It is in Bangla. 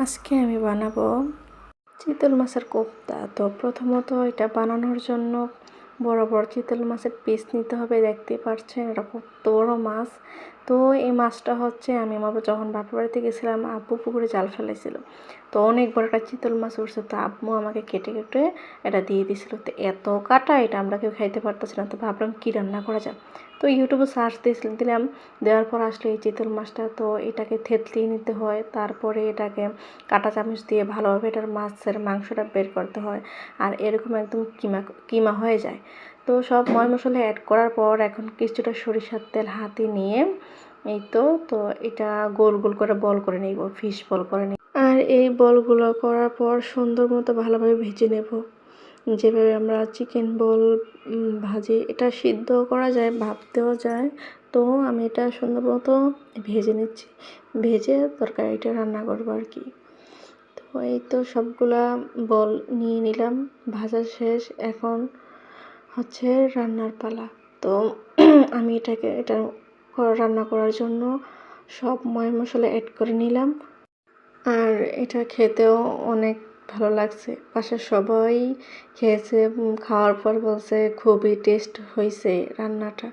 আজকে আমি বানাবো চিতল মাছের কোপ্তা। তো প্রথমত এটা বানানোর জন্য বড় বড় চিতল মাছের পিস নিতে হবে। দেখতে পাচ্ছেন এটা কত বড় মাছ। তো এই মাছটা হচ্ছে আমি আমার যখন বাপের বাড়িতে গেছিলাম, আব্বু পুকুরে জাল ফেলেছিল। তো অনেক বড় একটা চিতল মাছ উঠছে। তো আব্বু আমাকে কেটে কেটে এটা দিয়ে দিয়েছিল। তো এত কাটা, এটা আমরা কেউ খাইতে পারতেছি না। তো ভাবলাম কী রান্না করা যায়। তো ইউটিউবে সার্চ দিলাম, দেওয়ার পর আসলে এই চিতল মাছটা। তো এটাকে থেতলিয়ে নিতে হয়, তারপরে এটাকে কাঁটা চামচ দিয়ে ভালোভাবে এটার মাছের মাংসটা বের করতে হয়। আর এরকম একদম কিমা কিমা হয়ে যায়। তো সব ময় মশলা অ্যাড করার পর এখন কিছুটা সরিষার তেল হাতে নিয়ে এই তো এটা গোল গোল করে বল করে নেব, ফিশ বল করে নেব। আর এই বলগুলো করার পর সুন্দর মতো ভালোভাবে ভেজে নেব, যেভাবে আমরা চিকেন বল ভাজি। এটা সিদ্ধ করা যায়, ভাপতেও যায়। তো আমি এটা সুন্দর মতো ভেজে নিচ্ছি, ভেজে তরকারিটা রান্না করবো আর কি। তো এই তো সবগুলা বল নিয়ে নিলাম, ভাজা শেষ। এখন হচ্ছে রান্নার পালা। তো আমি এটা রান্না করার জন্য সব ময় মশলা অ্যাড করে নিলাম। আর এটা খেতেও অনেক ভালো লাগছে। বাসার সবাই খেয়েছে, খাওয়ার পর বলছে খুবই টেস্ট হয়েছে রান্নাটা।